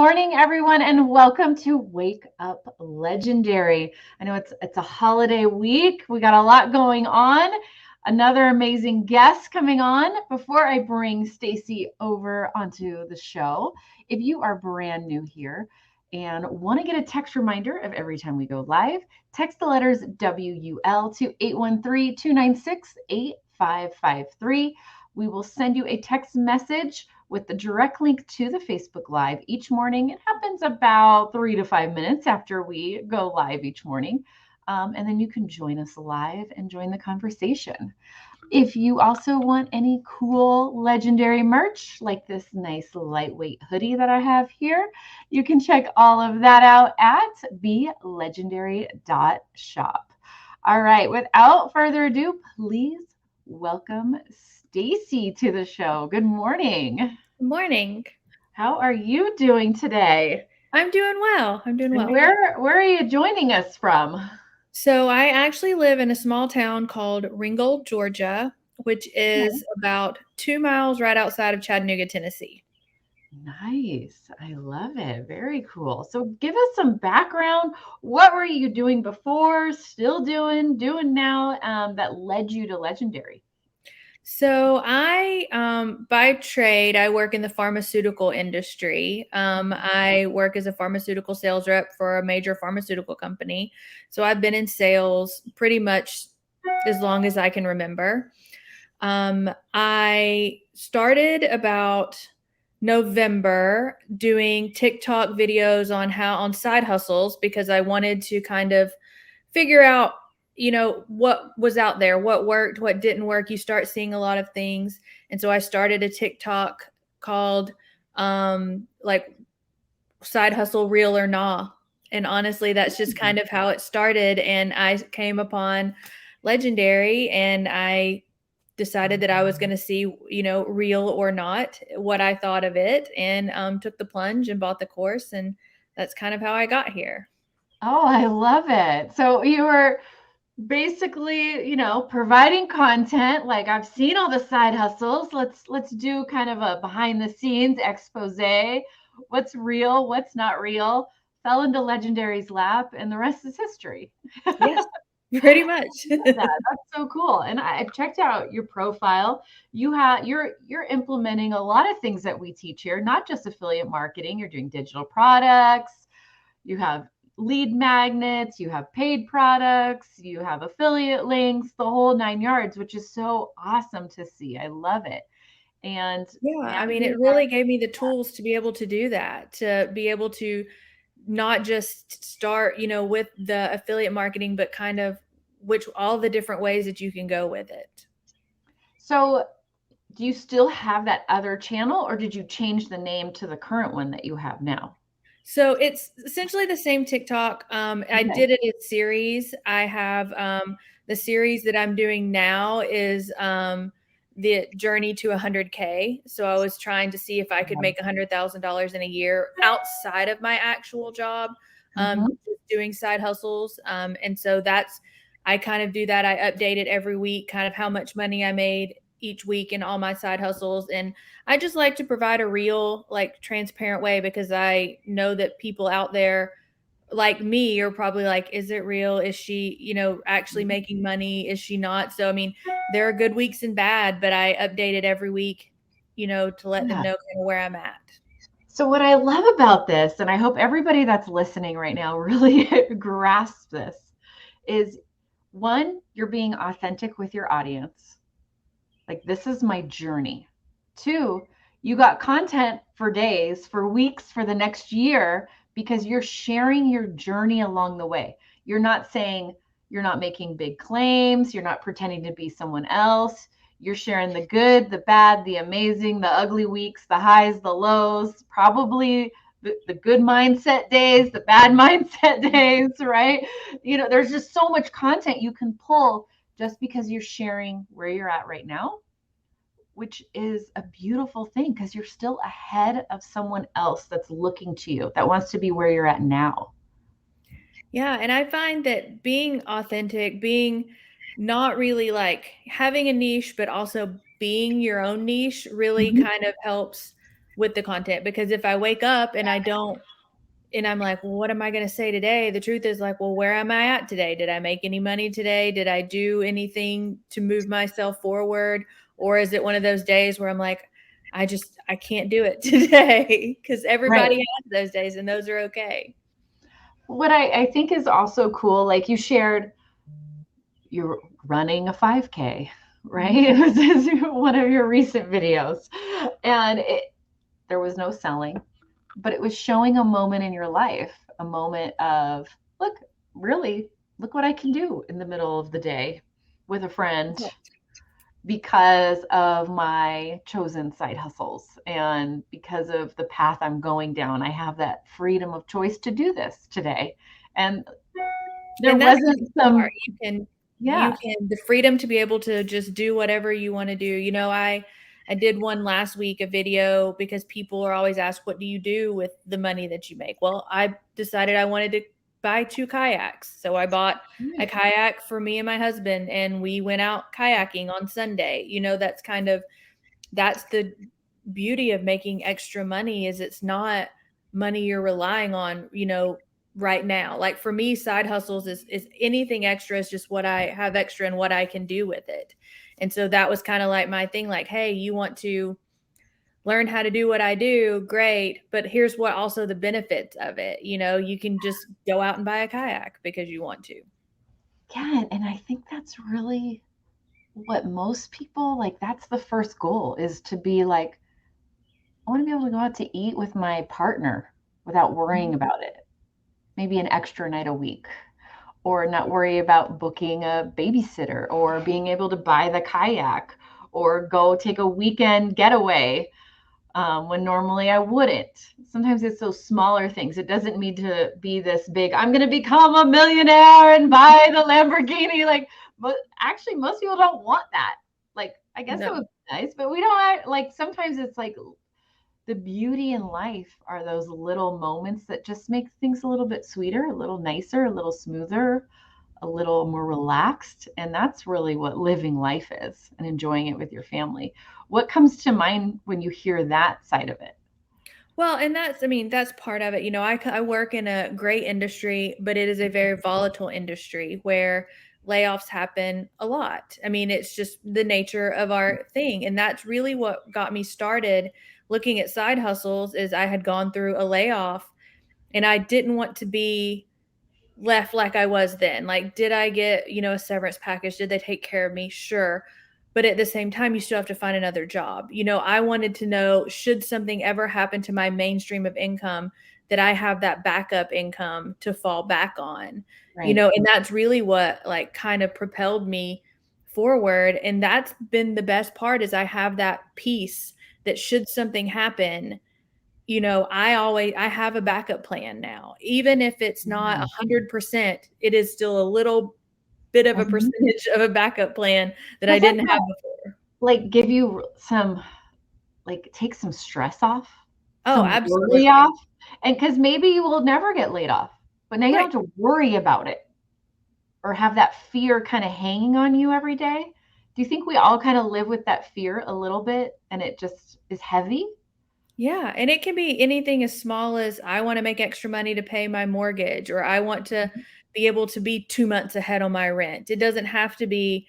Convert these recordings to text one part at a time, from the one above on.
morning, everyone, and welcome to Wake Up Legendary. I know it's a holiday week. We got a lot going on. Another amazing guest coming on. Before I bring Stacey over onto the show, if you are brand new here and want to get a text reminder of every time we go live, text the letters WUL to 813-296-8553. We will send you a text message with the direct link to the Facebook Live each morning. It happens about 3 to 5 minutes after we go live each morning. And then you can join us live and join the conversation. If you also want any cool legendary merch, like this nice lightweight hoodie that I have here, you can check all of that out at belegendary.shop. All right, without further ado, please welcome Stacey to the show. Good morning. Good morning. How are you doing today? I'm doing well. And where are you joining us from? So I actually live in a small town called Ringgold, Georgia, which is about 2 miles right outside of Chattanooga, Tennessee. Nice. I love it. Very cool. So give us some background. What were you doing before, still doing now, that led you to Legendary? So by trade, I work in the pharmaceutical industry. I work as a pharmaceutical sales rep for a major pharmaceutical company. So I've been in sales pretty much as long as I can remember. I started about November doing TikTok videos on side hustles because I wanted to kind of figure out, what was out there, what worked, what didn't work. You start seeing a lot of things. And so I started a TikTok called like Side Hustle Real or Nah. And honestly, that's just kind of how it started. And I came upon Legendary and I decided that I was going to see, real or not, what I thought of it, and took the plunge and bought the course. And that's kind of how I got here. Oh, I love it. So you were basically, providing content. Like, I've seen all the side hustles. Let's do kind of a behind the scenes expose. What's real, what's not real. Fell into Legendary's lap, and the rest is history. Yes, pretty much. That's so cool. And I've checked out your profile. You're implementing a lot of things that we teach here, not just affiliate marketing. You're doing digital products. You have lead magnets, you have paid products, you have affiliate links, the whole 9 yards, which is so awesome to see. I love it. And yeah, I mean, it really gave me the tools to be able to do that, to be able to not just start, with the affiliate marketing, but kind of all the different ways that you can go with it. So do you still have that other channel, or did you change the name to the current one that you have now? So it's essentially the same TikTok. I did it in series. I have the series that I'm doing now is the journey to 100K. So I was trying to see if I could make $100,000 in a year outside of my actual job, doing side hustles. And so I kind of do that. I update it every week, kind of how much money I made each week in all my side hustles. And I just like to provide a real, like, transparent way, because I know that people out there like me are probably like, is it real? Is she, actually making money? Is she not? So, I mean, there are good weeks and bad, but I update it every week, to let them know kind of where I'm at. So what I love about this, and I hope everybody that's listening right now really grasps this, is one, you're being authentic with your audience. Like, this is my journey. Two, you got content for days, for weeks, for the next year, because you're sharing your journey along the way. You're not saying, you're not making big claims. You're not pretending to be someone else. You're sharing the good, the bad, the amazing, the ugly weeks, the highs, the lows, probably the good mindset days, the bad mindset days, right? There's just so much content you can pull just because you're sharing where you're at right now, which is a beautiful thing because you're still ahead of someone else that's looking to you, that wants to be where you're at now. Yeah. And I find that being authentic, being not really like having a niche, but also being your own niche really kind of helps with the content, because if I wake up and I don't, and I'm like, well, what am I going to say today? The truth is like, well, where am I at today? Did I make any money today? Did I do anything to move myself forward? Or is it one of those days where I'm like, I can't do it today, because everybody Right. has those days and those are okay. What I think is also cool, like you shared, you're running a 5K, right? This is one of your recent videos. And there was no selling, but it was showing a moment in your life, a moment of, look, really, look what I can do in the middle of the day with a friend because of my chosen side hustles and because of the path I'm going down. I have that freedom of choice to do this today. And there And that's wasn't the some, part. You yeah, can the freedom to be able to just do whatever you want to do. I did one last week, a video, because people are always asked, what do you do with the money that you make? Well, I decided I wanted to buy 2 kayaks. So I bought a kayak for me and my husband, and we went out kayaking on Sunday. That's the beauty of making extra money, is it's not money you're relying on, right now. Like for me, side hustles is anything extra is just what I have extra and what I can do with it. And so that was kind of like my thing, like, hey, you want to learn how to do what I do, great, but here's what also the benefits of it. You can just go out and buy a kayak because you want to. yeah. And I think that's really what most people like. That's the first goal, is to be like, I want to be able to go out to eat with my partner without worrying about it. Maybe an extra night a week, or not worry about booking a babysitter, or being able to buy the kayak, or go take a weekend getaway when normally I wouldn't. Sometimes it's those smaller things. It doesn't need to be this big, I'm going to become a millionaire and buy the Lamborghini. Like, but actually, most people don't want that. Like, I guess it No. would be nice, but we don't like, sometimes it's like the beauty in life are those little moments that just make things a little bit sweeter, a little nicer, a little smoother, a little more relaxed. And that's really what living life is, and enjoying it with your family. What comes to mind when you hear that side of it? Well, and that's part of it. I work in a great industry, but it is a very volatile industry where layoffs happen a lot. It's just the nature of our thing. And that's really what got me started looking at side hustles. Is I had gone through a layoff and I didn't want to be left like I was then. Like, did I get, a severance package? Did they take care of me? Sure. But at the same time, you still have to find another job. I wanted to know, should something ever happen to my mainstream of income, that I have that backup income to fall back on, Right. and that's really what like kind of propelled me forward. And that's been the best part, is I have that peace that should something happen, I have a backup plan now. Even if it's not 100%, it is still a little bit of a Mhm. percentage of a backup plan that I Doesn't didn't have that before. like give you some, like, take some stress off, Oh, some worry absolutely. off? And because maybe you will never get laid off, but now you Right. don't have to worry about it or have that fear kind of hanging on you every day. Do you think we all kind of live with that fear a little bit, and it just is heavy? Yeah, and it can be anything as small as, I wanna make extra money to pay my mortgage, or I want to be able to be 2 months ahead on my rent. It doesn't have to be,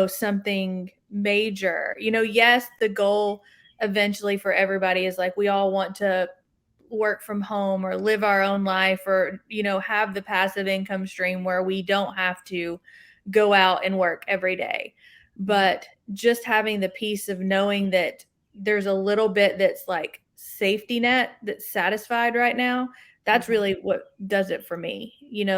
something major. Yes, the goal eventually for everybody is like, we all want to work from home or live our own life, or have the passive income stream where we don't have to go out and work every day. But just having the peace of knowing that there's a little bit that's like safety net that's satisfied right now, that's Mhm. really what does it for me.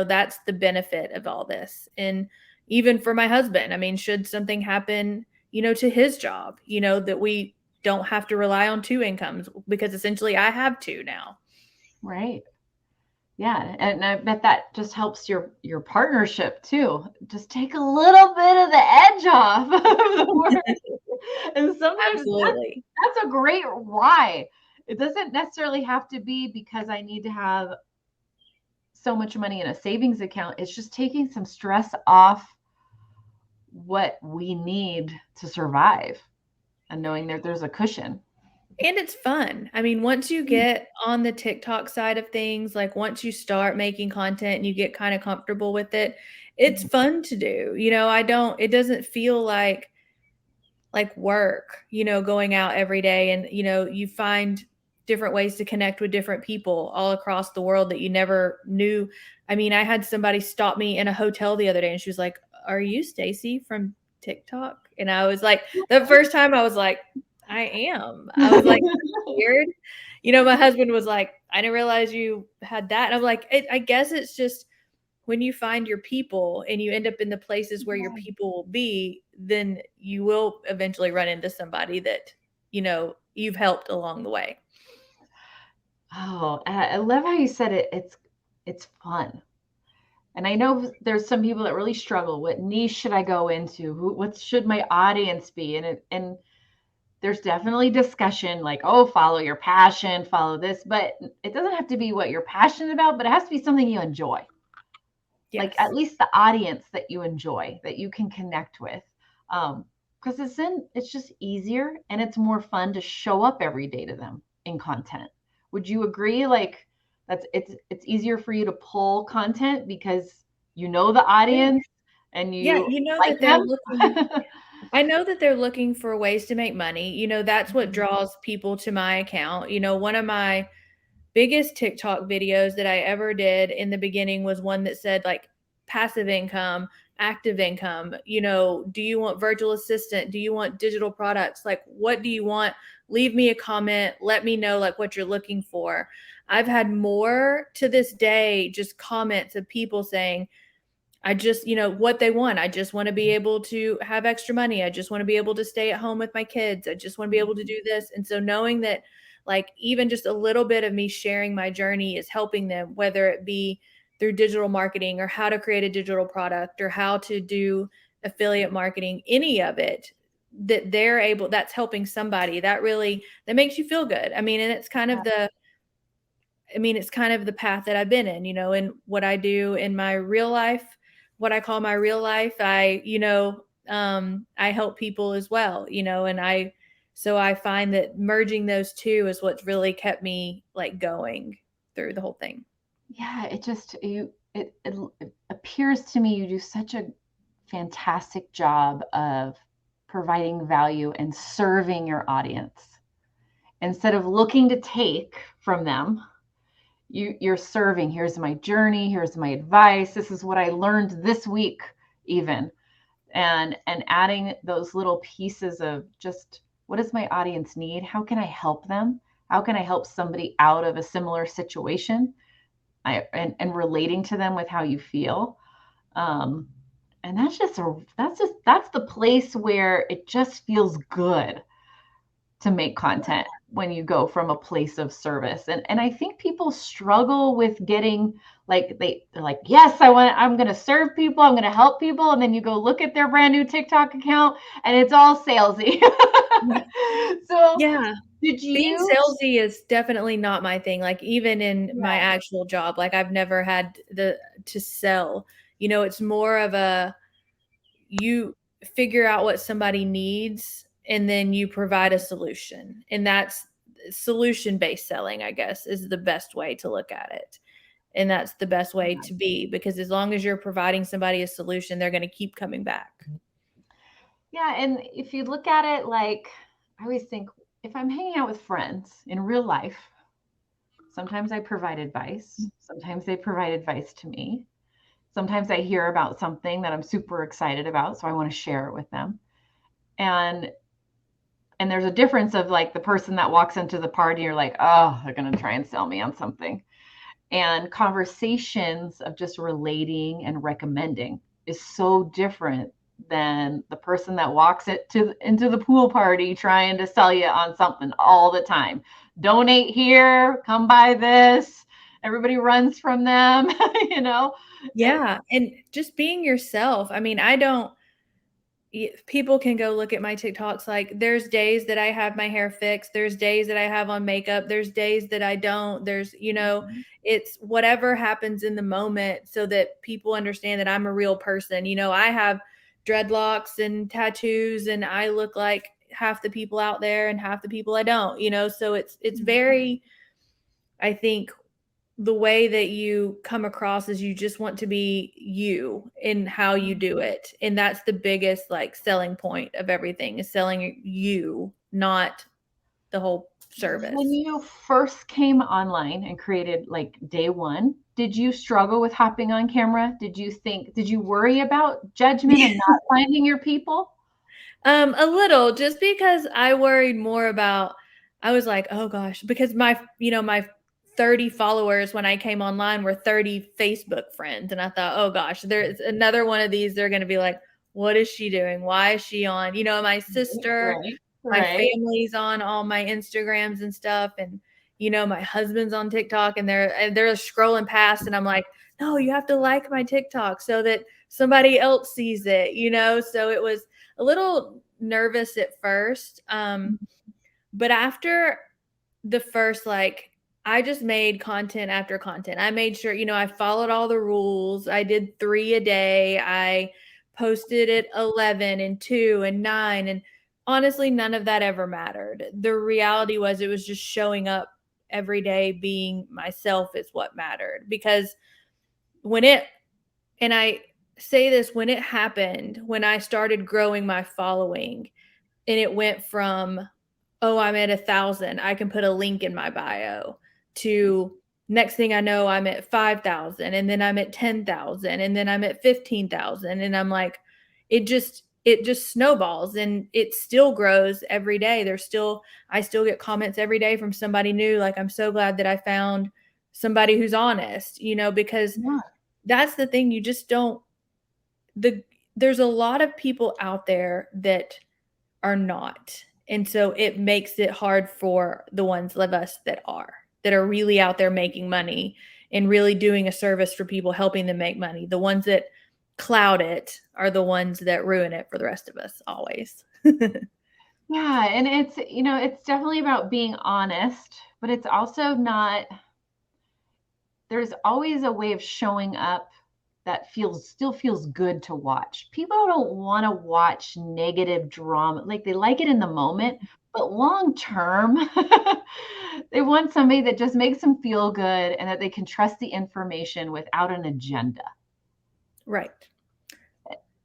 That's the benefit of all this. And even for my husband, should something happen, to his job, that we don't have to rely on 2 incomes, because essentially I have 2 now. Right. Yeah, and I bet that just helps your partnership too. Just take a little bit of the edge off of the work. And sometimes Absolutely. that's a great why. It doesn't necessarily have to be because I need to have so much money in a savings account. It's just taking some stress off what we need to survive, and knowing that there's a cushion. And it's fun. I mean, once you get on the TikTok side of things, like once you start making content and you get kind of comfortable with it, it's fun to do. It doesn't feel like work, going out every day, and you find different ways to connect with different people all across the world that you never knew. I mean, I had somebody stop me in a hotel the other day and she was like, "Are you Stacey from TikTok?" And I was like, the first time I was like, I am. I was like, weird. My husband was like, "I didn't realize you had that." And I'm like, I guess it's just when you find your people and you end up in the places where your people will be, then you will eventually run into somebody that, you've helped along the way. Oh, I love how you said it. It's fun. And I know there's some people that really struggle. What niche should I go into? What should my audience be? And there's definitely discussion like, oh, follow your passion, follow this, but it doesn't have to be what you're passionate about, but it has to be something you enjoy. Yes. Like at least the audience that you enjoy, that you can connect with. Because it's just easier and it's more fun to show up every day to them in content. Would you agree? Like it's easier for you to pull content because you know the audience and Yeah, you like them. I know that they're looking for ways to make money. That's what draws people to my account. One of my biggest TikTok videos that I ever did in the beginning was one that said like passive income, active income, do you want virtual assistant? Do you want digital products? Like, what do you want? Leave me a comment. Let me know like what you're looking for. I've had more to this day, just comments of people saying, I just, what they want. I just want to be able to have extra money. I just want to be able to stay at home with my kids. I just want to be able to do this. And so knowing that like even just a little bit of me sharing my journey is helping them, whether it be through digital marketing or how to create a digital product or how to do affiliate marketing, any of it, that they're able, that's helping somebody, that makes you feel good. I mean, and it's kind of the path that I've been in, and what I do in my real life, what I call my real life. I help people as well, so I find that merging those two is what's really kept me like going through the whole thing. Yeah, it appears to me you do such a fantastic job of providing value and serving your audience. Instead of looking to take from them, you're serving. Here's my journey, here's my advice, this is what I learned this week even. And adding those little pieces of just what does my audience need? How can I help them? How can I help somebody out of a similar situation? And relating to them with how you feel. And that's the place where it just feels good to make content when you go from a place of service. And I think people struggle with getting like they're like, yes, I'm gonna serve people, I'm gonna help people. And then you go look at their brand new TikTok account and it's all salesy. So yeah. did Being you salesy is definitely not my thing. Like even in my actual job, like I've never had to sell. It's more of you figure out what somebody needs and then you provide a solution. And that's solution-based selling, I guess, is the best way to look at it. And that's the best way to be, because as long as you're providing somebody a solution, they're going to keep coming back. Yeah, and if you look at it like I always think if I'm hanging out with friends in real life, sometimes I provide advice, sometimes they provide advice to me. Sometimes I hear about something that I'm super excited about, so I want to share it with them. And and there's a difference of like the person that walks into the party, you're like, oh, they're going to try and sell me on something. And conversations of just relating and recommending is so different than the person that walks into the pool party trying to sell you on something all the time. Donate here, come buy this. Everybody runs from them, you know? Yeah. And just being yourself. I mean, people can go look at my TikToks. Like there's days that I have my hair fixed. There's days that I have on makeup. There's days that I don't. It's whatever happens in the moment so that people understand that I'm a real person. I have dreadlocks and tattoos and I look like half the people out there and half the people I don't, so it's very, I think the way that you come across is you just want to be you in how you do it. And that's the biggest like selling point of everything, is selling you, not the whole service. When you first came online and created like day one, did you struggle with hopping on camera? Did you worry about judgment and not finding your people? A little, just because I worried more about, I was like, oh gosh, because my 30 followers when I came online were 30 Facebook friends. And I thought, oh gosh, there's another one of these. They're going to be like, what is she doing? Why is she on? My sister, my family's on all my Instagrams and stuff. And, my husband's on TikTok, and they're scrolling past, and I'm like, no, you have to like my TikTok so that somebody else sees it, So it was a little nervous at first. But after the first, like, I just made content after content. I made sure, I followed all the rules. I did 3 a day. I posted at 11 and 2 and 9. And honestly, none of that ever mattered. The reality was it was just showing up every day, being myself is what mattered. Because and I say this, when it happened, when I started growing my following, and it went from, oh, I'm at 1,000, I can put a link in my bio, to next thing I know, I'm at 5,000, and then I'm at 10,000, and then I'm at 15,000. And I'm like, it just snowballs, and it still grows every day. I still get comments every day from somebody new. Like, I'm so glad that I found somebody who's honest, because that's the thing. You just don't, there's a lot of people out there that are not. And so it makes it hard for the ones of us that are really out there making money and really doing a service for people, helping them make money. The ones that cloud it are the ones that ruin it for the rest of us always. Yeah. And it's definitely about being honest, but it's also not, there's always a way of showing up that still feels good to watch. People don't want to watch negative drama. Like, they like it in the moment, but long term, they want somebody that just makes them feel good and that they can trust the information without an agenda. Right.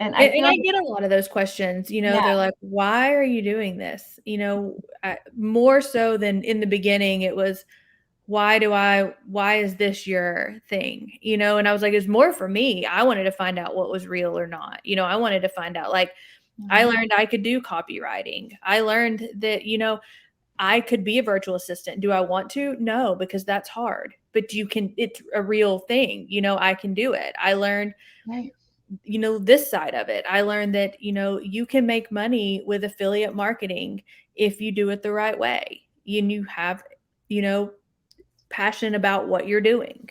And I get a lot of those questions, they're like, why are you doing this? More so than in the beginning, it was, why is this your thing? And I was like, it's more for me. I wanted to find out what was real or not. I wanted to find out, like, I learned I could do copywriting. I learned that, I could be a virtual assistant. Do I want to? No, because that's hard, but it's a real thing. I can do it. I learned, this side of it. I learned that, you can make money with affiliate marketing if you do it the right way. And you have, passion about what you're doing.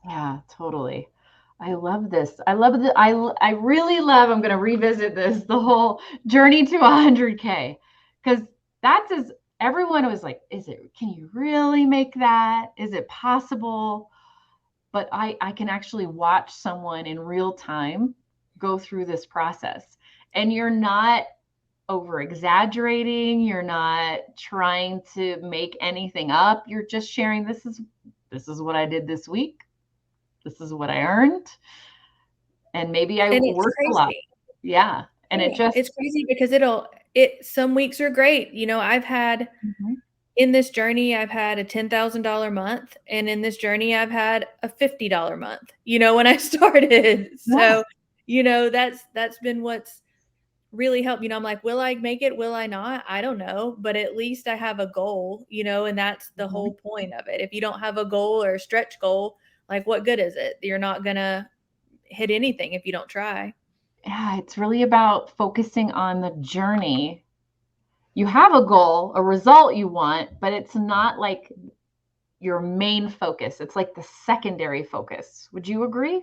Yeah, totally. I love this. I really love, I'm going to revisit this, the whole journey to 100K, because everyone was like, can you really make that? Is it possible? But I can actually watch someone in real time go through this process, and you're not over exaggerating. You're not trying to make anything up. You're just sharing, this is what I did this week. This is what I earned. And maybe I worked a lot. Yeah. And it's crazy because some weeks are great. I've had in this journey, I've had a $10,000 month, and in this journey, I've had a $50 month, when I started. So, that's been what's really helped. I'm like, will I make it? Will I not? I don't know, but at least I have a goal, and that's the whole point of it. If you don't have a goal or a stretch goal, like, what good is it? You're not going to hit anything if you don't try. Yeah, it's really about focusing on the journey. You have a goal, a result you want, but it's not like your main focus. It's like the secondary focus. Would you agree?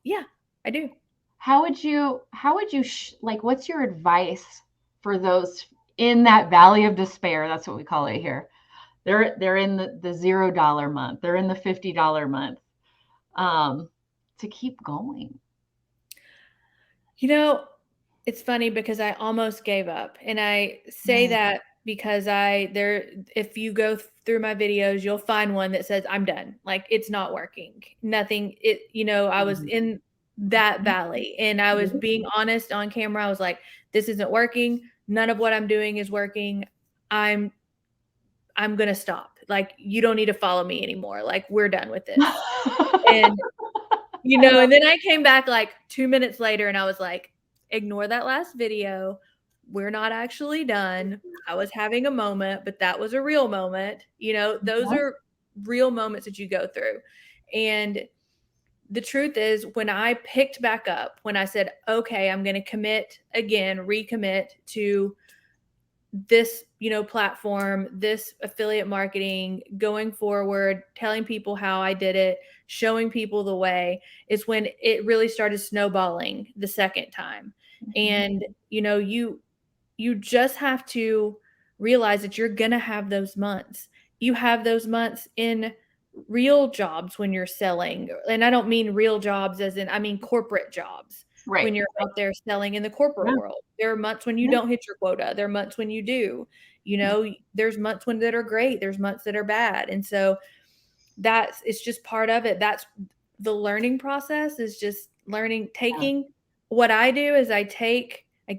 Yeah, I do. What's your advice for those in that valley of despair? That's what we call it here. They're in the $0 month. They're in the $50 month. To keep going. It's funny because I almost gave up, and I say that because if you go through my videos, you'll find one that says I'm done. Like, it's not working. Nothing. I was in that valley, and I was being honest on camera. I was like, this isn't working. None of what I'm doing is working. I'm going to stop. Like, you don't need to follow me anymore. Like, we're done with this. And and then I came back like 2 minutes later and I was like, ignore that last video. We're not actually done. I was having a moment, but that was a real moment. Those are real moments that you go through. And the truth is, when I picked back up, when I said, okay, I'm going to recommit to this, platform, this affiliate marketing, going forward, telling people how I did it, showing people the way, is when it really started snowballing the second time. And, you just have to realize that you're going to have those months. You have those months in real jobs when you're selling. And I don't mean real jobs as in, I mean corporate jobs. Right. When you're out there selling in the corporate world. There are months when you don't hit your quota. There are months when you do. There's months that are great. There's months that are bad. And so it's just part of it. That's the learning process, is just taking what I do is I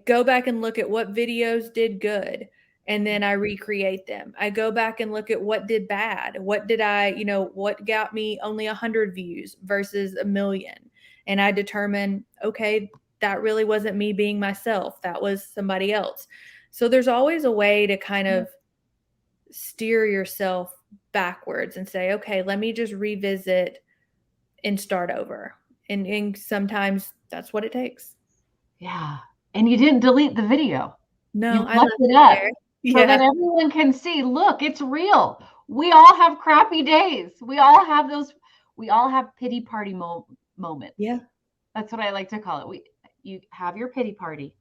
go back and look at what videos did good, and then I recreate them. I go back and look at what did bad. What got me only 100 views versus 1 million. And I determine, okay, that really wasn't me being myself. That was somebody else. So there's always a way to kind of steer yourself backwards and say, okay, let me just revisit and start over. And sometimes that's what it takes. Yeah. And you didn't delete the video. No, I left it up so that everyone can see, look, it's real. We all have crappy days. We all have pity party moments. Yeah. That's what I like to call it. You have your pity party.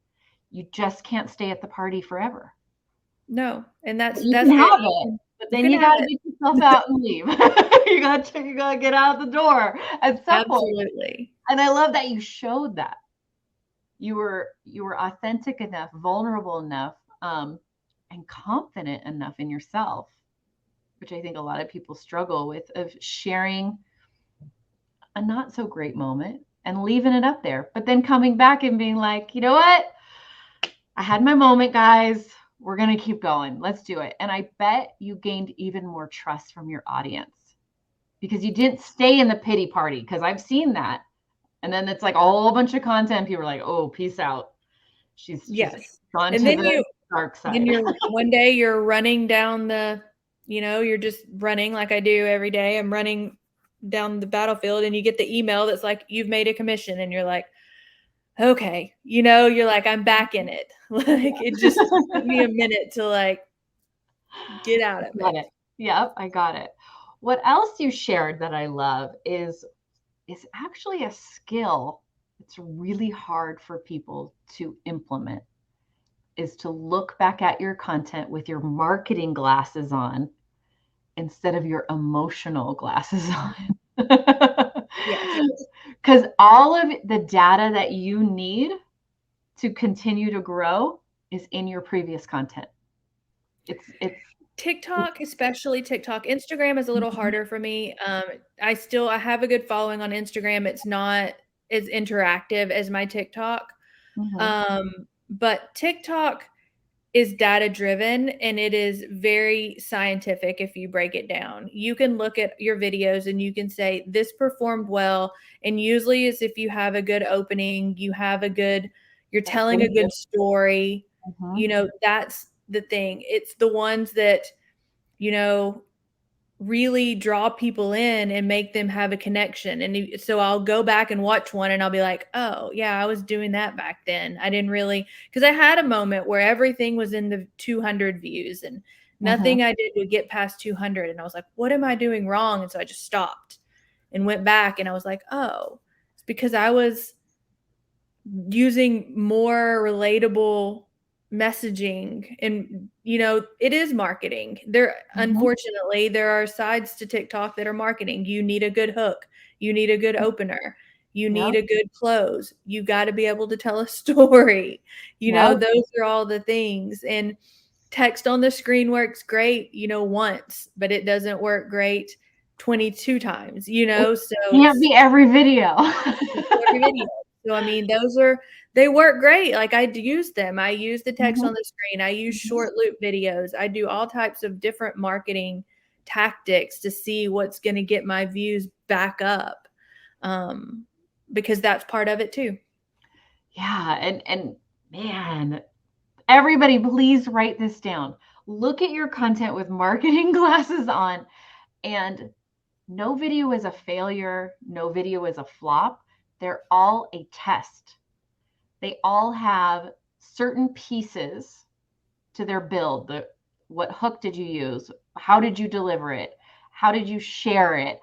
You just can't stay at the party forever. No. And that's can have it, but then you got to get yourself out and leave. you got to get out the door at some point. Absolutely. And I love that you showed that. You were authentic enough, vulnerable enough, and confident enough in yourself, which I think a lot of people struggle with, of sharing a not so great moment and leaving it up there, but then coming back and being like, you know what? I had my moment, guys. We're going to keep going. Let's do it. And I bet you gained even more trust from your audience because you didn't stay in the pity party, because I've seen that. And then it's like a whole bunch of content. People are like, oh, peace out. She's gone to the dark side. Then one day you're running down you're just running like I do every day. I'm running down the battlefield and you get the email that's like, you've made a commission. And you're like, okay, you're like, I'm back in it. Like, it just took me a minute to like get out of it. Yep, I got it. What else you shared that I love is actually a skill that's really hard for people to implement, is to look back at your content with your marketing glasses on instead of your emotional glasses on. Because all of the data that you need to continue to grow is in your previous content. It's TikTok, especially TikTok. Instagram is a little harder for me. I have a good following on Instagram. It's not as interactive as my TikTok. But TikTok is data driven and it is very scientific. If you break it down, you can look at your videos and you can say this performed well. And usually it's if you have a good opening, you're telling a good story, that's the thing. It's the ones that, really draw people in and make them have a connection. And so I'll go back and watch one and I'll be like, oh yeah, I was doing that back then. I didn't really, because I had a moment where everything was in the 200 views and nothing I did would get past 200. And I was like, what am I doing wrong? And so I just stopped and went back and I was like, oh, it's because I was using more relatable messaging. And it is marketing there. Unfortunately, there are sides to TikTok that are marketing. You need a good hook, you need a good opener, You need Yep. a good close. You got to be able to tell a story. Yep. Those are all the things. And text on the screen works great, once, but it doesn't work great 22 times, so Can't be every video. every video. So, I mean, they work great. Like, I use them. I use the text on the screen. I use short loop videos. I do all types of different marketing tactics to see what's going to get my views back up. Because that's part of it too. Yeah. And man, everybody, please write this down. Look at your content with marketing glasses on, and no video is a failure. No video is a flop. They're all a test. They all have certain pieces to their build. What hook did you use? How did you deliver it? How did you share it?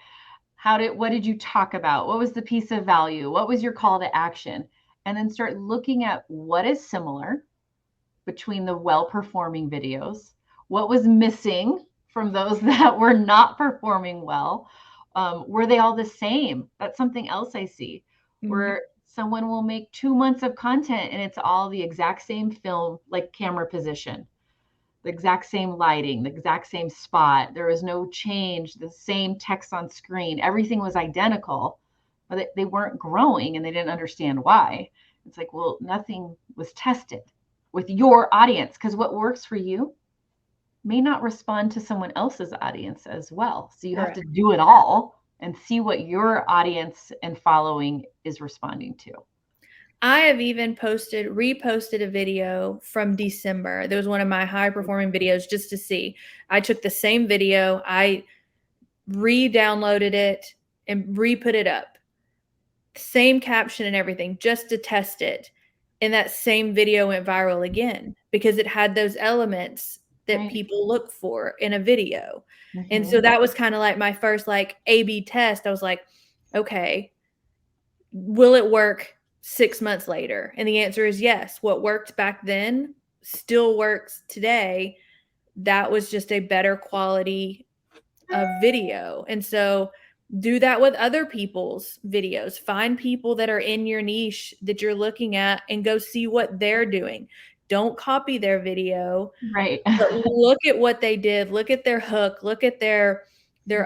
What did you talk about? What was the piece of value? What was your call to action? And then start looking at what is similar between the well-performing videos, what was missing from those that were not performing well. Were they all the same? That's something else I see, where someone will make 2 months of content and it's all the exact same film, like camera position, the exact same lighting, the exact same spot. There was no change, the same text on screen. Everything was identical, but they weren't growing and they didn't understand why. It's like, well, nothing was tested with your audience, because what works for you may not respond to someone else's audience as well. So you have to do it all and see what your audience and following is responding to. I have even reposted a video from December. There was one of my high performing videos just to see. I took the same video, I re-downloaded it and re-put it up. Same caption and everything, just to test it. And that same video went viral again because it had those elements that people look for in a video. And so that was kind of like my first A/B test. I was like, okay, will it work 6 months later? And the answer is yes. What worked back then still works today. That was just a better quality of video. And so do that with other people's videos. Find people that are in your niche that you're looking at and go see what they're doing. Don't copy their video. Right. But look at what they did. Look at their hook. Look at their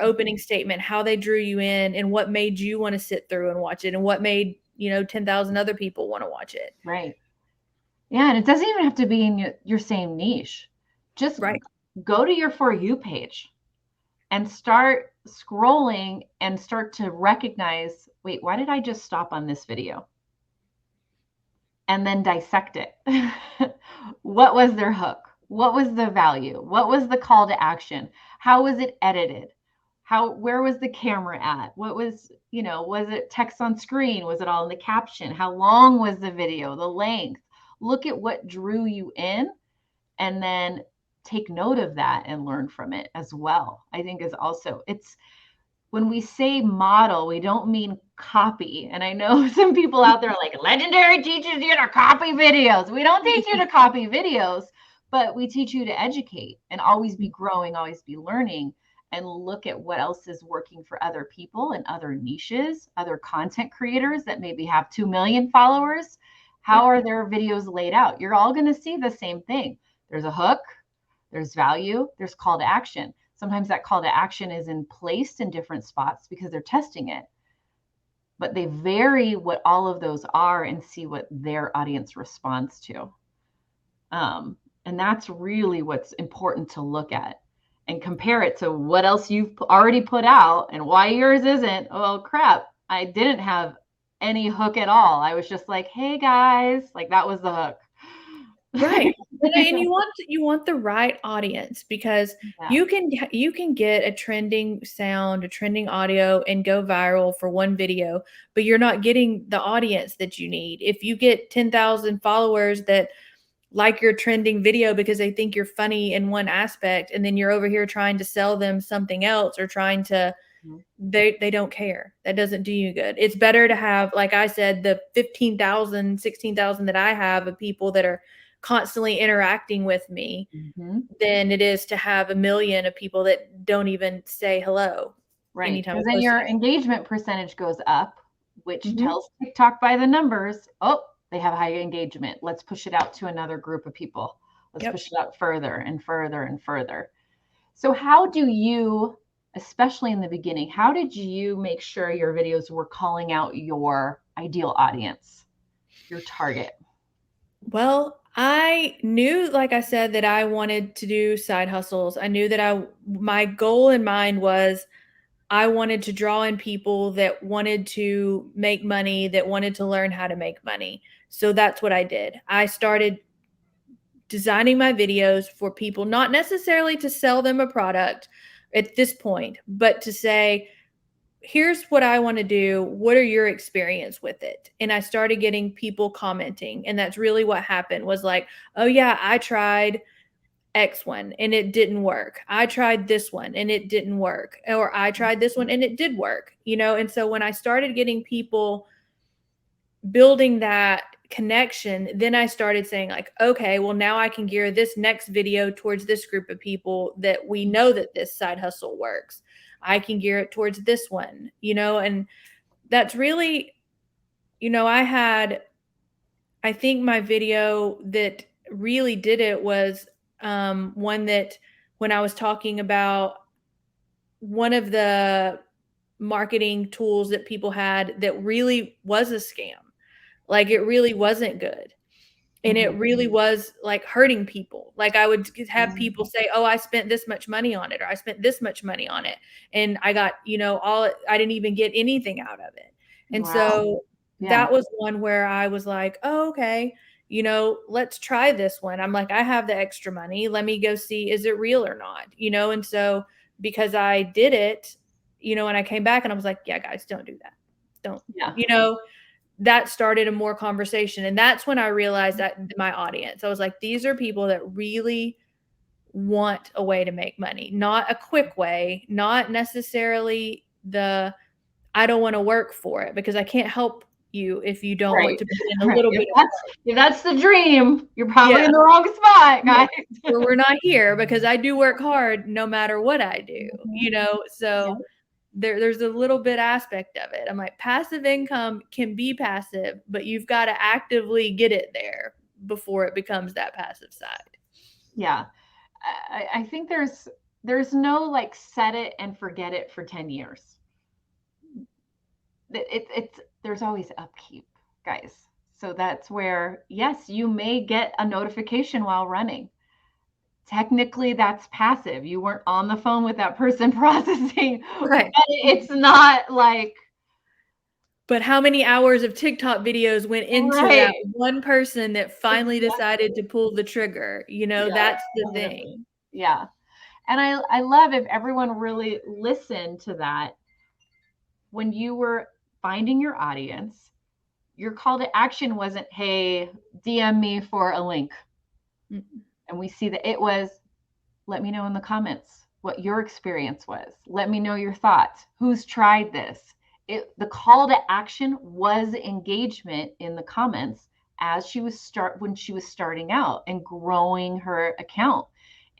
opening statement, how they drew you in, and what made you want to sit through and watch it, and what made 10,000 other people want to watch it. Right. Yeah, and it doesn't even have to be in your same niche. Just go to your For You page and start scrolling and start to recognize, wait, why did I just stop on this video? And then dissect it. What was their hook? What was the value? What was the call to action? How was it edited? Where was the camera at? What was, was it text on screen? Was it all in the caption? How long was the video? The length? Look at what drew you in, and then take note of that and learn from it as well. I think is also, when we say model, we don't mean copy. And I know some people out there are like, Legendary teaches you to copy videos. We don't teach you to copy videos, but we teach you to educate and always be growing, always be learning, and look at what else is working for other people and other niches, other content creators that maybe have 2 million followers. How are their videos laid out? You're all going to see the same thing. There's a hook, there's value, there's call to action. Sometimes that call to action is placed in different spots because they're testing it. But they vary what all of those are and see what their audience responds to. And that's really what's important to look at and compare it to what else you've already put out and why yours isn't. Oh, crap. I didn't have any hook at all. I was just like, hey, guys, that was the hook. Right. And you want the right audience, because you can get a trending sound, a trending audio, and go viral for one video, but you're not getting the audience that you need. If you get 10,000 followers that like your trending video because they think you're funny in one aspect, and then you're over here trying to sell them something else, or trying to, they don't care. That doesn't do you good. It's better to have, like I said, the 15,000, 16,000 that I have of people that are constantly interacting with me than it is to have 1 million of people that don't even say hello. Right. Because then your engagement percentage goes up which tells TikTok by the numbers, oh, they have high engagement. Let's push it out to another group of people. Let's push it out further and further and further. So how do you, especially in the beginning, how did you make sure your videos were calling out your ideal audience, your target? Well, I knew, like I said, that I wanted to do side hustles. I knew that my goal in mind was I wanted to draw in people that wanted to make money, that wanted to learn how to make money. So that's what I did. I started designing my videos for people, not necessarily to sell them a product at this point, but to say, here's what I want to do. What are your experience with it? And I started getting people commenting. And that's really what happened, was like, oh yeah, I tried X one and it didn't work. I tried this one and it didn't work. Or I tried this one and it did work, And so when I started getting people building that connection, then I started saying like, okay, well now I can gear this next video towards this group of people that we know that this side hustle works. I can gear it towards this one, and that's really, I think my video that really did it was one that when I was talking about one of the marketing tools that people had that really was a scam. Like it really wasn't good. And it really was like hurting people. Like I would have people say, oh, I spent this much money on it, or I spent this much money on it. And I got, I didn't even get anything out of it. And so that was one where I was like, oh, okay, let's try this one. I'm like, I have the extra money. Let me go see, is it real or not? And so because I did it, and I came back and I was like, yeah, guys, don't do that. Don't, that started a more conversation. And that's when I realized that my audience, I was like, these are people that really want a way to make money, not a quick way, not necessarily I don't want to work for it, because I can't help you if you don't want to put in a little bit of work. If that's the dream, you're probably in the wrong spot, guys. We're not here, because I do work hard no matter what I do, so there's a little bit aspect of it. I'm like, passive income can be passive, but you've got to actively get it there before it becomes that passive side. Yeah. I think there's no like set it and forget it for 10 years. There's always upkeep, guys. So that's where, yes, you may get a notification while running. Technically that's passive. You weren't on the phone with that person processing, right? But it's not like. But how many hours of TikTok videos went into that one person that finally decided to pull the trigger? That's the thing. Yeah. And I love if everyone really listened to that. When you were finding your audience, your call to action wasn't, hey, DM me for a link. And we see that it was, let me know in the comments what your experience was. Let me know your thoughts. Who's tried this? The call to action was engagement in the comments as when she was starting out and growing her account.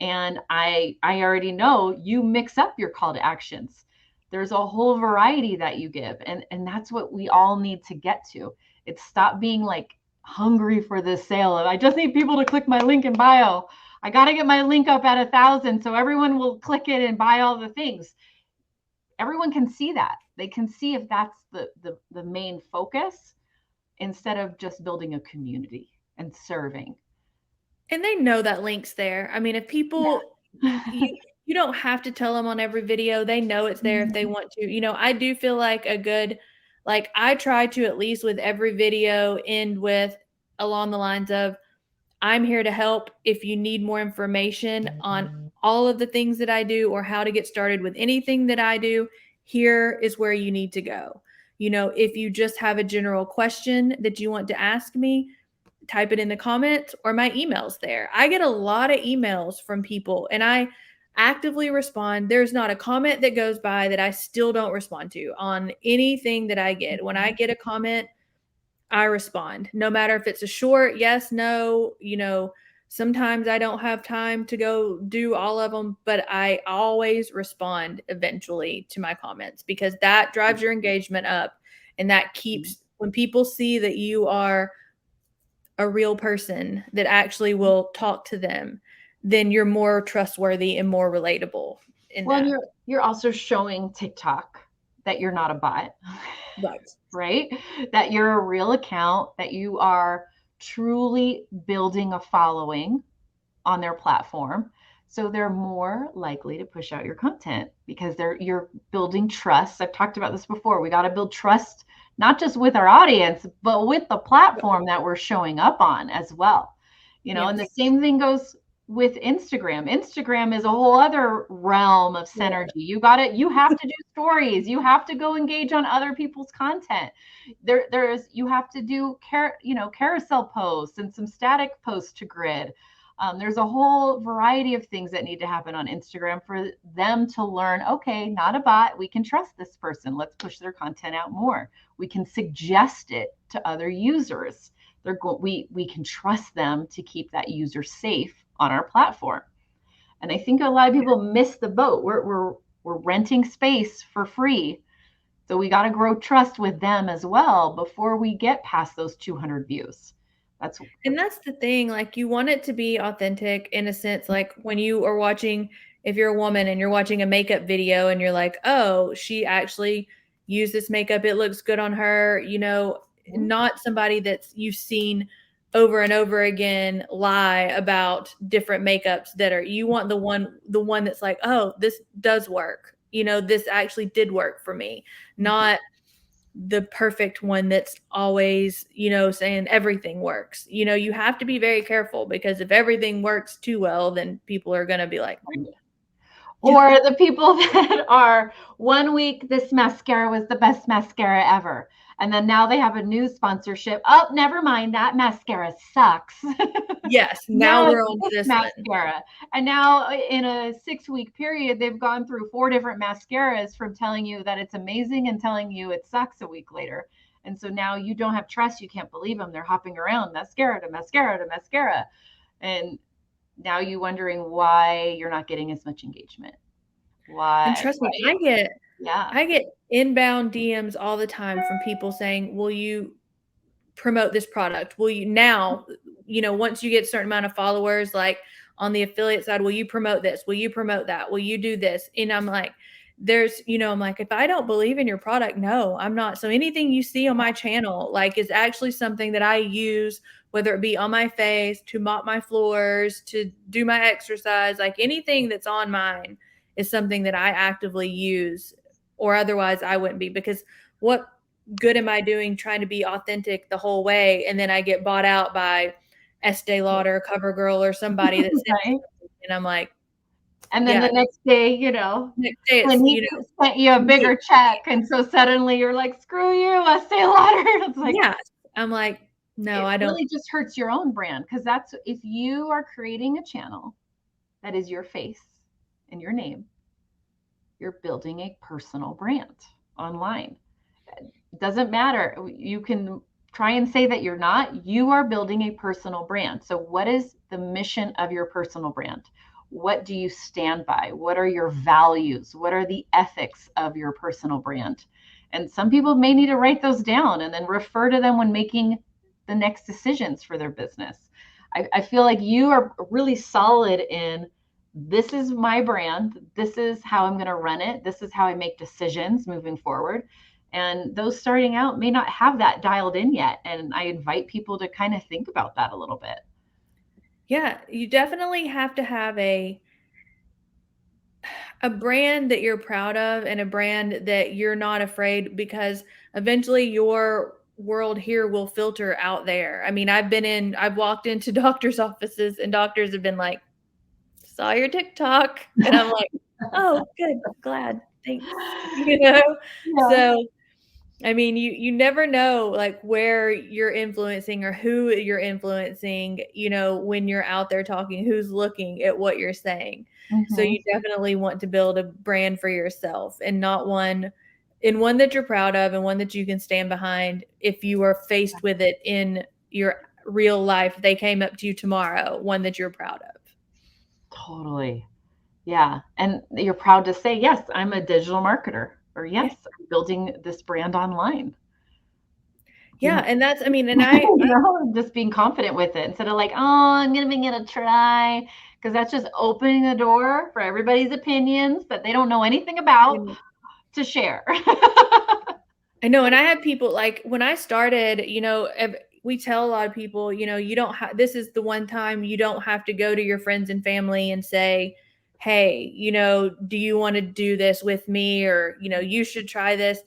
And I already know you mix up your call to actions. There's a whole variety that you give. And that's what we all need to get to. It's stop being like hungry for this sale. I just need people to click my link in bio. I got to get my link up at 1,000 so everyone will click it and buy all the things. Everyone can see that. They can see if that's the main focus, instead of just building a community and serving. And they know that link's there. I mean, if people, you don't have to tell them on every video. They know it's there if they want to. I do feel like I try to, at least with every video, end with along the lines of, I'm here to help. If you need more information on all of the things that I do or how to get started with anything that I do, here is where you need to go. If you just have a general question that you want to ask me, type it in the comments, or my email's there. I get a lot of emails from people and I actively respond. There's not a comment that goes by that I still don't respond to on anything that I get. When I get a comment, I respond, no matter if it's a short yes, no, sometimes I don't have time to go do all of them, but I always respond eventually to my comments, because that drives your engagement up. And that keeps, when people see that you are a real person that actually will talk to them, then you're more trustworthy and more relatable in Well, that. and you're also showing TikTok that you're not a bot. Right. Right? That you're a real account, that you are truly building a following on their platform. So they're more likely to push out your content because you're building trust. I've talked about this before. We got to build trust not just with our audience, but with the platform that we're showing up on as well. Yes. And the same thing goes with Instagram. Instagram is a whole other realm of synergy. You have to do stories. You have to go engage on other people's content. You have to do carousel posts and some static posts to grid. There's a whole variety of things that need to happen on Instagram for them to learn, okay, not a bot. We can trust this person. Let's push their content out more. We can suggest it to other users. We can trust them to keep that user safe on our platform. And I think a lot of people miss the boat. We're renting space for free. So we got to grow trust with them as well before we get past those 200 views. And that's the thing, like you want it to be authentic in a sense, like when you are watching, if you're a woman and you're watching a makeup video and you're like, oh, she actually used this makeup, it looks good on her, not somebody that's you've seen over and over again lie about different makeups you want the one that's like, oh, this does work, this actually did work for me, not the perfect one that's always, saying everything works. You have to be very careful because if everything works too well, then people are going to be like, or the people that are 1 week, this mascara was the best mascara ever. And then now they have a new sponsorship. Oh, never mind. That mascara sucks. Yes. Now we're on this mascara. One. And now in a 6-week period, they've gone through 4 different mascaras from telling you that it's amazing and telling you it sucks a week later. And so now you don't have trust. You can't believe them. They're hopping around mascara to mascara to mascara. And now you wondering why you're not getting as much engagement. Why? And trust me, I get inbound DMs all the time from people saying, will you promote this product? Will you now, once you get a certain amount of followers, like on the affiliate side, will you promote this? Will you promote that? Will you do this? And I'm like, I'm like, if I don't believe in your product, no, I'm not. So anything you see on my channel, like is actually something that I use, whether it be on my face, to mop my floors, to do my exercise, like anything that's on mine is something that I actively use, or otherwise I wouldn't be, because what good am I doing trying to be authentic the whole way? And then I get bought out by Estee Lauder, CoverGirl, or somebody that's right. And I'm like, and then the next day, next day it's, sent you a bigger check. And so suddenly you're like, screw you, Estee Lauder. It's like, yeah, I'm like, no, I don't. It really just hurts your own brand. Because that's, if you are creating a channel that is your face and your name, you're building a personal brand online. It doesn't matter. You can try and say that you're not. You are building a personal brand. So what is the mission of your personal brand? What do you stand by? What are your values? What are the ethics of your personal brand? And some people may need to write those down and then refer to them when making the next decisions for their business. I feel like you are really solid in, this is my brand. This is how I'm going to run it. This is how I make decisions moving forward. And those starting out may not have that dialed in yet. And I invite people to kind of think about that a little bit. Yeah, you definitely have to have a brand that you're proud of and a brand that you're not afraid, because eventually your world here will filter out there. I mean, I've walked into doctors' offices and doctors have been like, saw your TikTok. And I'm like, oh, good, glad, thanks. Yeah. So I mean, you never know like where you're influencing or who you're influencing, when you're out there talking, who's looking at what you're saying. Mm-hmm. So you definitely want to build a brand for yourself, and not one that you're proud of and one that you can stand behind. If you are faced with it in your real life, they came up to you tomorrow, one that you're proud of. Totally. Yeah. And you're proud to say, yes, I'm a digital marketer, or yes, I'm building this brand online. Yeah. know, And that's, I mean, and I just being confident with it instead of like, oh, I'm going to be a try. Because that's just opening the door for everybody's opinions that they don't know anything about to share. I know. And I have people like when I started, we tell a lot of people, you don't have, this is the one time you don't have to go to your friends and family and say, hey, do you want to do this with me? Or, you should try this.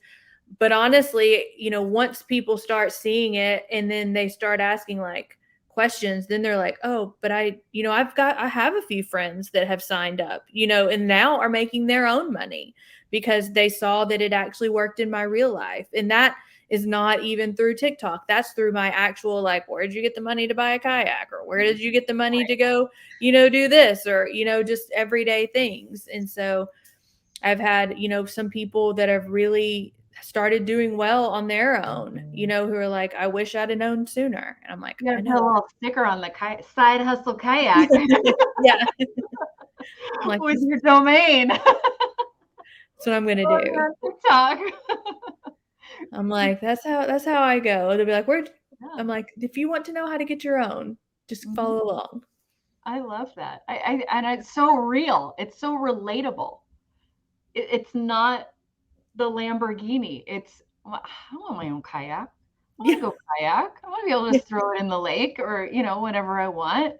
But honestly, once people start seeing it and then they start asking like questions, then they're like, oh, but I have a few friends that have signed up, and now are making their own money because they saw that it actually worked in my real life. And that is not even through TikTok. That's through my actual, like, where did you get the money to buy a kayak? Or where did you get the money to go, do this? Or, just everyday things. And so I've had, some people that have really started doing well on their own, who are like, I wish I'd have known sooner. And I'm like, You I have to put a know. little sticker on the side hustle kayak. Yeah. Like, with your domain. that's what I'm gonna do. TikTok. I'm like, that's how I go. They'll be like, where? Yeah. I'm like, if you want to know how to get your own, just follow along. I love that. And it's so real. It's so relatable. It's not the Lamborghini. It's, I want my own kayak. I want to go kayak. I want to be able to throw it in the lake or, whenever I want.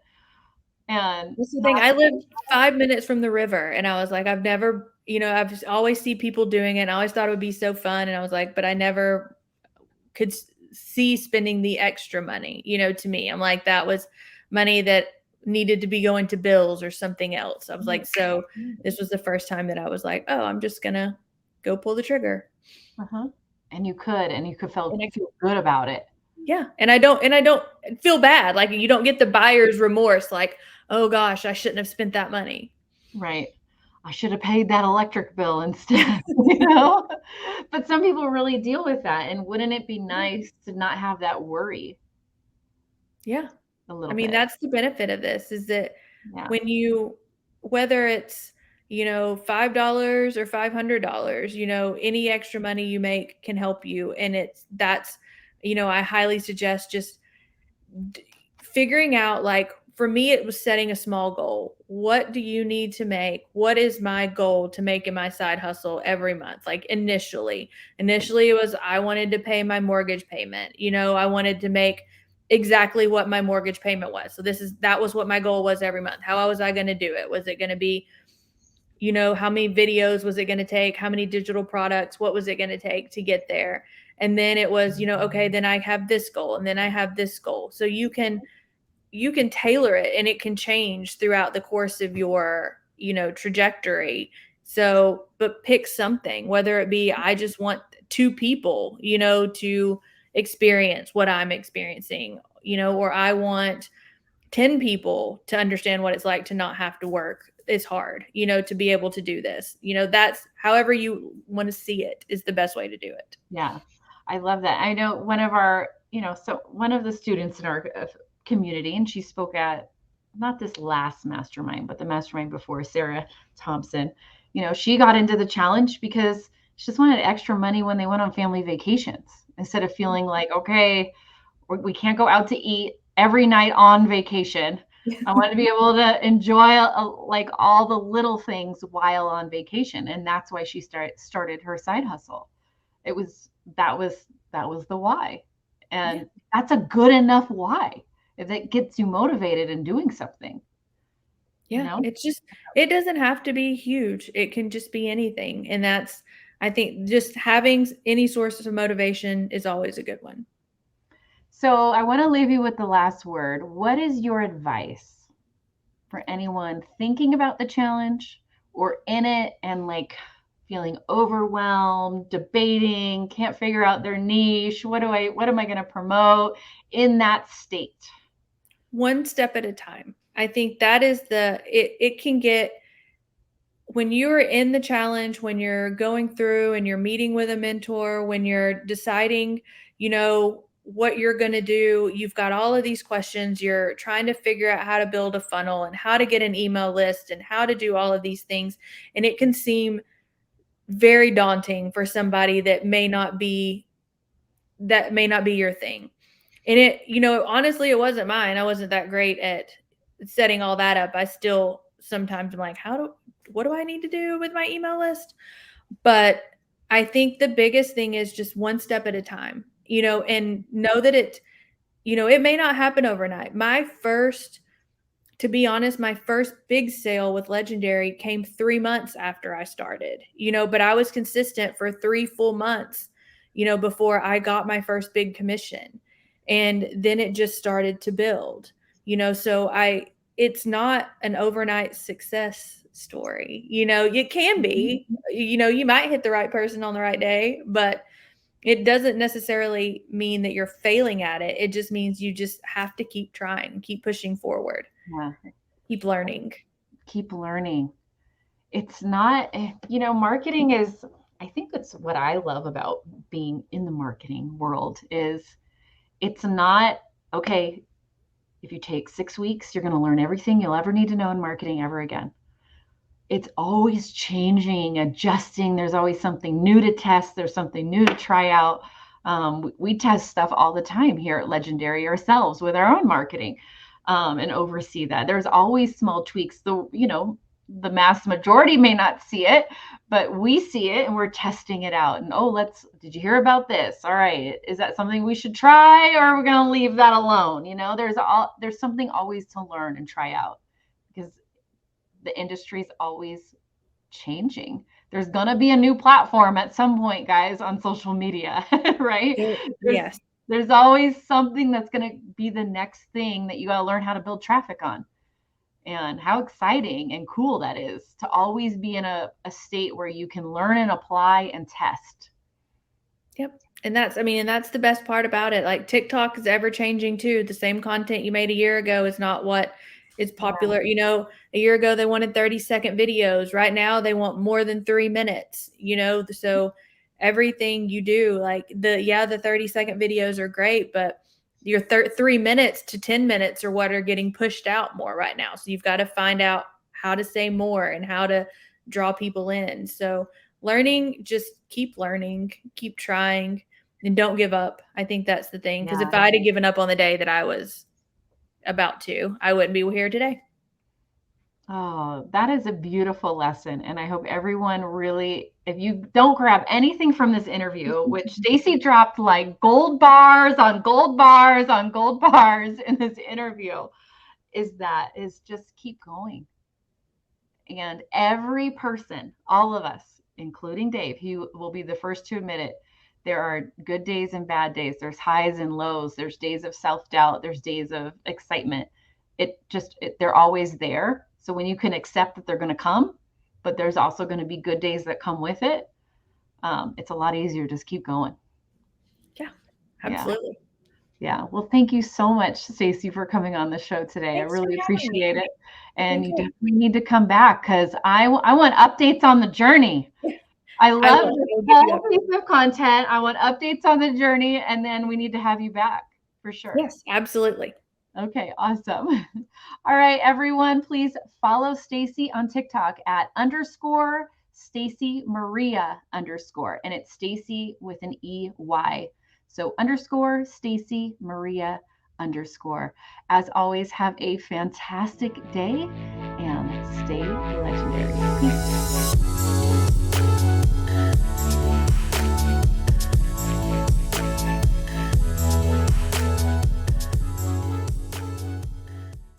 And that's the thing. I lived 5 minutes from the river and I was like, I've never, I've always see people doing it. And I always thought it would be so fun. And I was like, but I never could see spending the extra money, to me. I'm like, that was money that needed to be going to bills or something else. I was like, so this was the first time that I was like, oh, I'm just going to go pull the trigger. And you could feel good about it. Yeah. And I don't feel bad. Like you don't get the buyer's remorse. Like, oh gosh, I shouldn't have spent that money. Right. I should have paid that electric bill instead, But some people really deal with that. And wouldn't it be nice to not have that worry? Yeah. A little I mean, bit. that's the benefit of this is that when you, whether it's, $5 or $500, any extra money you make can help you. And I highly suggest just figuring out, like, for me, it was setting a small goal. What do you need to make? What is my goal to make in my side hustle every month? Like initially it was, I wanted to pay my mortgage payment. I wanted to make exactly what my mortgage payment was. So that was what my goal was every month. How was I going to do it? Was it going to be, how many videos was it going to take? How many digital products? What was it going to take to get there? And then it was, okay, then I have this goal and then I have this goal. So you can tailor it and it can change throughout the course of your, trajectory. So, but pick something, whether it be, I just want 2 people, to experience what I'm experiencing, or I want 10 people to understand what it's like to not have to work. It's hard, to be able to do this, that's however you want to see it is the best way to do it. Yeah. I love that. I know one of our, so one of the students in our community, and she spoke at not this last mastermind, but the mastermind before, Sarah Thompson, she got into the challenge because she just wanted extra money when they went on family vacations instead of feeling like, okay, we can't go out to eat every night on vacation. I want to be able to enjoy like all the little things while on vacation. And that's why she started her side hustle. That was the why. And that's a good enough why. If it gets you motivated in doing something. Yeah, it doesn't have to be huge. It can just be anything. And I think just having any source of motivation is always a good one. So I want to leave you with the last word. What is your advice for anyone thinking about the challenge or in it and like feeling overwhelmed, debating, can't figure out their niche? What am I going to promote in that state? One step at a time. I think that is it can get, when you're in the challenge, when you're going through and you're meeting with a mentor, when you're deciding, what you're going to do, you've got all of these questions, you're trying to figure out how to build a funnel and how to get an email list and how to do all of these things. And it can seem very daunting for somebody that may not be that may not be your thing. And it, honestly, it wasn't mine. I wasn't that great at setting all that up. I still sometimes I'm like, what do I need to do with my email list? But I think the biggest thing is just one step at a time, and know that it may not happen overnight. To be honest, my first big sale with Legendary came 3 months after I started, but I was consistent for 3 full months, before I got my first big commission. And then it just started to build, so it's not an overnight success story. It can be, you might hit the right person on the right day, but it doesn't necessarily mean that you're failing at it. It just means you just have to keep trying, keep pushing forward. Yeah. Keep learning. Keep learning. It's not, marketing is, I think that's what I love about being in the marketing world is it's not, okay, if you take 6 weeks, you're going to learn everything you'll ever need to know in marketing ever again. It's always changing, adjusting. There's always something new to test. There's something new to try out. We test stuff all the time here at Legendary ourselves with our own marketing, and oversee that. There's always small tweaks. The mass majority may not see it, but we see it and we're testing it out. And did you hear about this? All right, is that something we should try, or are we going to leave that alone? There's something always to learn and try out, because the industry is always changing. There's going to be a new platform at some point, guys, on social media, right? Yes. There's always something that's going to be the next thing that you got to learn how to build traffic on. And how exciting and cool that is to always be in a state where you can learn and apply and test. Yep. And that's the best part about it. Like TikTok is ever changing too. The same content you made a year ago is not what is popular. A year ago they wanted 30-second videos. Right now they want more than 3 minutes, so everything you do, like the 30-second videos are great, but your 3 minutes to 10 minutes are what are getting pushed out more right now. So you've got to find out how to say more and how to draw people in. So just keep learning, keep trying, and don't give up. I think that's the thing. Because if I had given up on the day that I was about to, I wouldn't be here today. Oh, that is a beautiful lesson. And I hope everyone really, if you don't grab anything from this interview, which Stacey dropped like gold bars on gold bars on gold bars in this interview, is just keep going. And every person, all of us, including Dave, he will be the first to admit it. There are good days and bad days. There's highs and lows. There's days of self-doubt. There's days of excitement. They're always there. So when you can accept that they're going to come, but there's also going to be good days that come with it, it's a lot easier to just keep going. Yeah, absolutely. Yeah. Well, thank you so much, Stacey, for coming on the show today. Thanks, I really appreciate it. And you definitely need to come back, because I want updates on the journey. I love this whole piece of content. I want updates on the journey, and then we need to have you back for sure. Yes, absolutely. Okay, awesome. All right, everyone, please follow Stacey on TikTok at _Stacey Maria _, and it's Stacey with an EY. So _Stacey Maria _. As always, have a fantastic day and stay legendary. Peace.